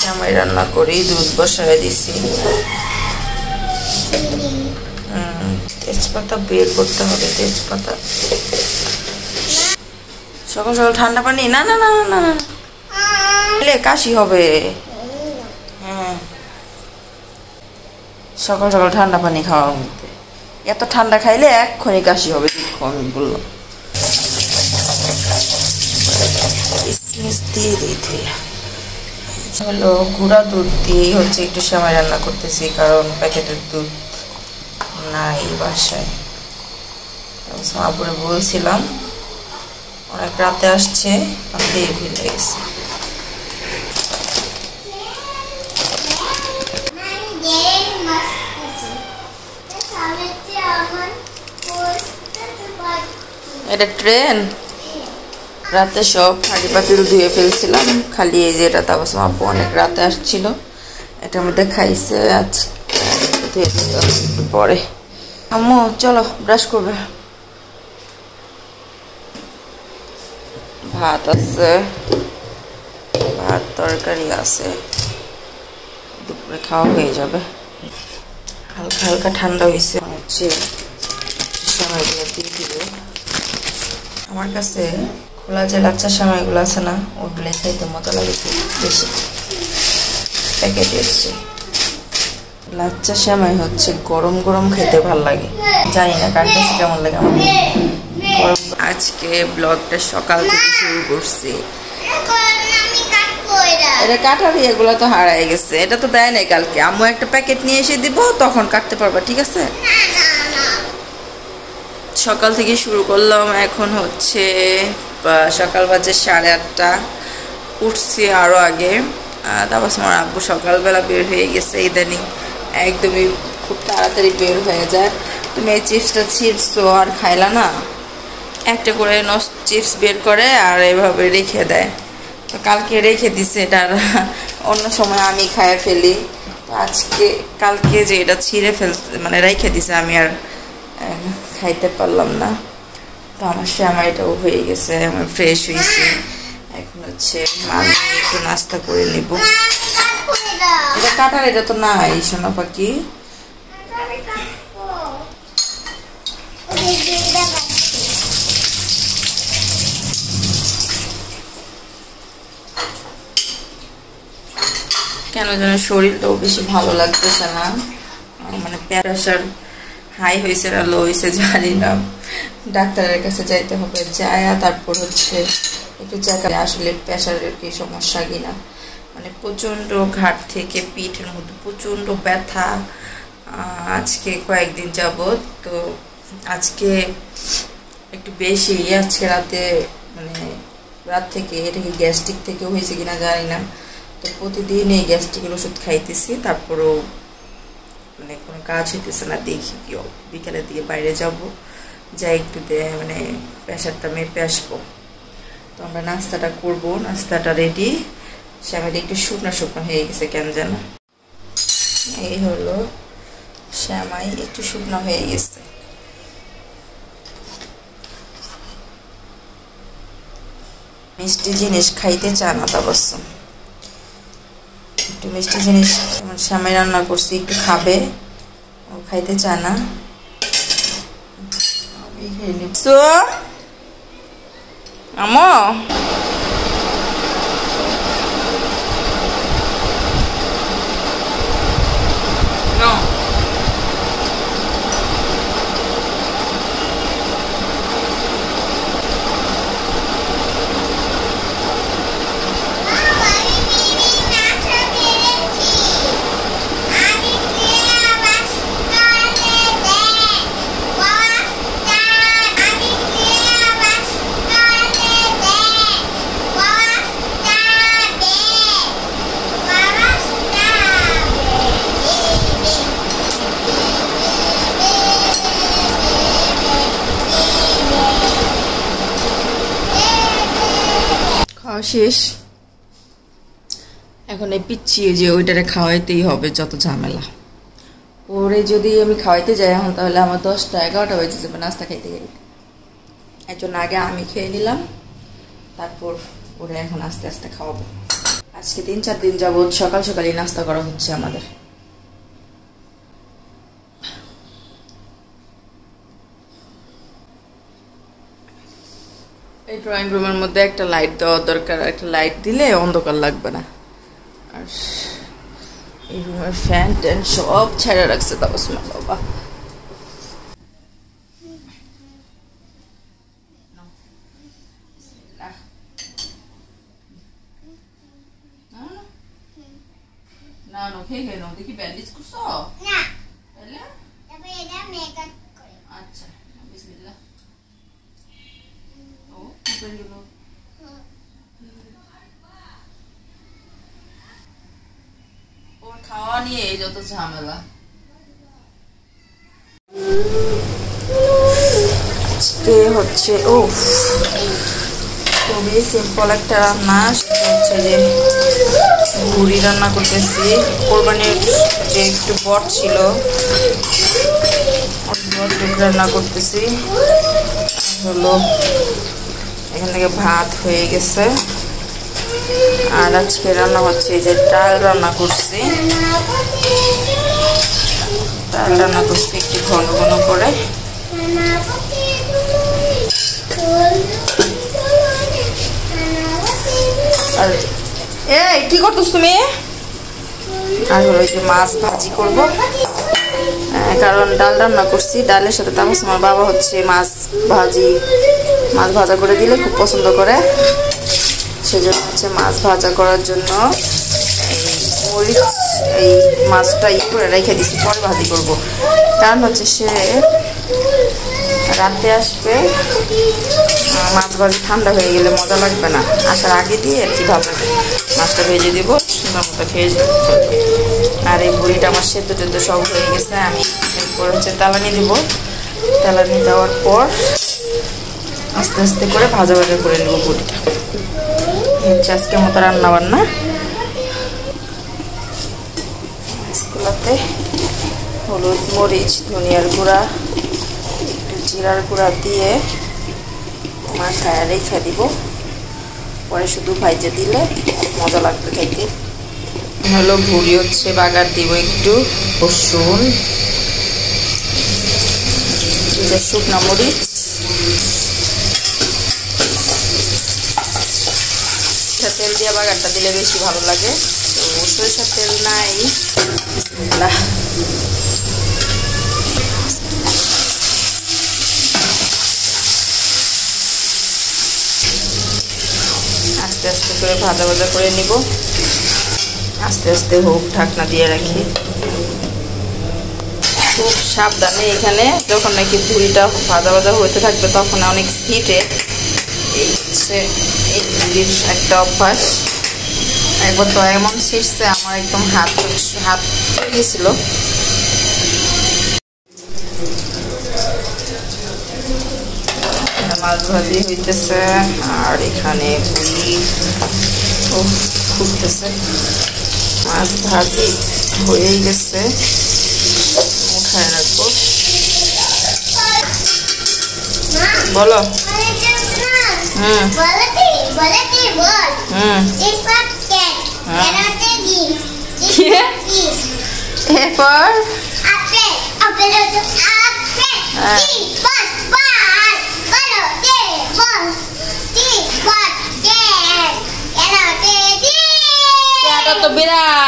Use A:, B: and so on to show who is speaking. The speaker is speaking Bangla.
A: সেমাই রান্না করি, দুধ বসায় দিছি। তেজপাতা বের করতে হবে, তেজপাতা। সকাল সকাল ঠান্ডা পানি? না না না না না, কাশি হবে। হ্যাঁ, সকাল সকাল ঠান্ডা পানি খাওয়ার মধ্যে এত ঠান্ডা খাইলে এক্ষুনি কাশি হবে। দেখো আমি বললাম দিয়ে দিতে হলো গুঁড়া দুধ দিয়ে হচ্ছে একটু সেমাই রান্না করতেছি, কারণ প্যাকেটের দুধ নাই বাসায়। আপুরে বলছিলাম, অনেক রাতে আসছে, দিয়ে ভুলে গেছে। এটা ট্রেন, রাতে সব হাঁড়ি পাতিল ধুয়ে ফেলছিলাম, খালি এই যে এটা তাবাসসুম আপু অনেক রাতে আসছিল, এটার মধ্যে খাইছে। আজ ধুয়ে দিতে পরে। আম্মু চলো ব্রাশ করবে। ভাত আছে, ভাত তরকারি আছে, দুপুরে খাওয়া হয়ে যাবে। হালকা হালকা ঠান্ডা হয়েছে, হচ্ছে সেমাইগুলো দিয়ে দিবে। আমার কাছে খোলা যে লাচ্চা সেমাইগুলো আছে না, ওগুলো খাইতে মজা লাগে খুব বেশি। প্যাকেট এসছে লাচ্চা সেমাই হচ্ছে গরম গরম খেতে ভালো লাগে, জানি না কার কাছে কেমন লাগে আমার। আজকে ব্লগটা সকাল থেকে শুরু করছি। এটা কাটারি, এগুলো তো হারাই গেছে, এটা তো দেয় নাই কালকে। আম্মু একটা প্যাকেট নিয়ে এসে দিব, তখন কাটতে পারবা, ঠিক আছে? সকাল থেকে শুরু করলাম, এখন হচ্ছে সকাল বাজে 8:30। উঠছি আরও আগে। তারপর আমার আব্বু সকালবেলা বের হয়ে গেছে, ইদানিং একদমই খুব তাড়াতাড়ি বের হয়ে যায়। তুমি এই চিপসটা ছিঁড়ছো আর খাইলা না, একটা করে চিপস বের করে আর এভাবে রেখে দেয়। তো কালকে রেখে দিছে, এটা অন্য সময় আমি খাইয়ে ফেলি। তো আজকে কালকে যে এটা ছিঁড়ে মানে রেখে দিছে, আমি আর খাইতে পারলাম না। তো আমার সেমাইটাও হয়ে গেছে, আমি ফ্রেশ হয়েছি। এখন হচ্ছে আমি একটু নাস্তা করে নেব। এটা কাটার, এটা তো নাই সোনা পাখি। কেন যেন শরীরটাও বেশি ভালো লাগতেছে না, মানে প্রেশার হাই হয়েছে না লো হয়েছে জানি না। ডাক্তারের কাছে যাইতে হবে, যায় তারপর হচ্ছে একটু চেক আসলে প্রেশারের কি সমস্যা কিনা। মানে প্রচণ্ড ঘাট থেকে পিঠের মধ্যে প্রচণ্ড ব্যথা আজকে কয়েকদিন যাবত। তো আজকে একটু বেশি, আজকে রাতে মানে রাত থেকে, এটা কি গ্যাস্ট্রিক থেকে হয়েছে কিনা জানি না। তো প্রতিদিন এই গ্যাস্ট্রিকের ওষুধ খাইতেছি, তারপরেও মানে কোনো কাজ হইতেছে না। দেখি কি বিকালের দিকে বাইরে যাব, যাই একটু মানে প্রেশারটা মেপে আসবো। তো আমরা নাস্তাটা করব, নাস্তাটা রেডি। সেমাইটা একটু শুকনো শুকনো হয়ে গেছে কেন যেন। এই হলো সেমাই, একটু শুকনো হয়ে গেছে। মিষ্টি জিনিস খাইতে চা না তাবাসসুম, একটু মিষ্টি জিনিস। সেমাই রান্না করছি, একটু খাবে, ও খাইতে চায় না। আমি খেয়ে নিচ্ছ আমো। শেষ। এখন এই পিচ্ছিয়ে যে ওইটারে খাওয়াইতেই হবে, যত ঝামেলা। ওরে যদি আমি খাওয়াইতে যাই এখন, তাহলে আমার 10টা 11টা বেজে যাবে নাস্তা খাইতে গেলে। এর জন্য আগে আমি খেয়ে নিলাম, তারপর ওরে এখন আস্তে আস্তে খাওয়াবো। আজকে 3-4 দিন যাবত সকাল সকালই নাস্তা করা হচ্ছে আমাদের। এই ড্রয়িং রুমের মধ্যে একটা লাইট দেওয়া দরকার, একটা লাইট দিলে অন্ধকার লাগবে না। আর এই রুমের ফ্যান ট্যান সব ছেড়ে রাখছে তাবসমা বাবা। না না খেয়ে খেয়ে নাও। দেখি ব্যান্ডেজ করছো না? তাহলে তবে এটা মেকআপ করে। আচ্ছা বিসমিল্লাহ। ও কি করলো? ওর খাওয়া নিয়ে এই যত ঝামেলা। আজকে হচ্ছে খুবই সিম্পল একটা রান্না, সেটা হচ্ছে যে ভুড়ি রান্না করতেছি। কোরবানির যে একটু বট ছিল বট রান্না করতেছি। হলো এখান থেকে ভাত হয়ে গেছে। আর আজকে রান্না হচ্ছে যে ডাল রান্না করছি। ডাল রান্না করছি একটু ঘন ঘন করে। আর এই কি করতেছ তুমি? আর হলো যে মাছ ভাজি করব, কারণ ডাল রান্না করছি। ডালের সাথে তাবসমা বাবা হচ্ছে মাছ ভাজা করে দিলে খুব পছন্দ করে। সেজন্য হচ্ছে মাছ ভাজা করার জন্য মরিচ এই মাছটা করে রেখে দিচ্ছি, পরে ভাজি করব। কারণ হচ্ছে সে রাতে আসবে, মাছ ভাজি ঠান্ডা হয়ে গেলে মজা লাগবে না। আসার আগে দিয়ে আর কি মাছটা ভেজে দিব, সুন্দর মতো খেয়ে ফেলবে। আর এই বুড়িটা আমার সেদ্ধ টেদ্ধ সব হয়ে গেছে। আমি এরপর হচ্ছে তেলানি দিব। তেলানি দেওয়ার পর আস্তে আস্তে করে ভাজা করে নেব বুড়িটা। হচ্ছে আজকের মতো রান্না বান্না। মাছগুলোতে হলুদ মরিচ ধনিয়ার গুঁড়া একটু জিরার গুঁড়া দিয়ে মাখায় রেখে দিব, পরে শুধু ভাইজে দিলে মজা লাগবে খাইতে। হলো ভুড়ি হচ্ছে বাগার দিব একটু রসুন, শুকনো মরিচ, তেল দিয়ে বাগারটা দিলে বেশি ভালো লাগে। তো সরিষার তেল নাই। আস্তে আস্তে করে ভাজা করে নিব। আস্তে আস্তে হোক, ঢাকনা দিয়ে রাখি। খুব সাবধানে এখানে যখন নাকি ভুড়িটা ভাজা হতে থাকবে তখন অনেক হিটে এই ভুড়ির একটা অভ্যাস। একবার তো এমন ছিঁড়ছে আমার একদম হাত হয়ে গেছিল। মাছ ভাজি হইতেছে আর এখানে ভুড়ি ফুটতেছে। মাছ ভাজি হয়ে গেছে, উঠায় রাখবো। বলো। তো বিরাট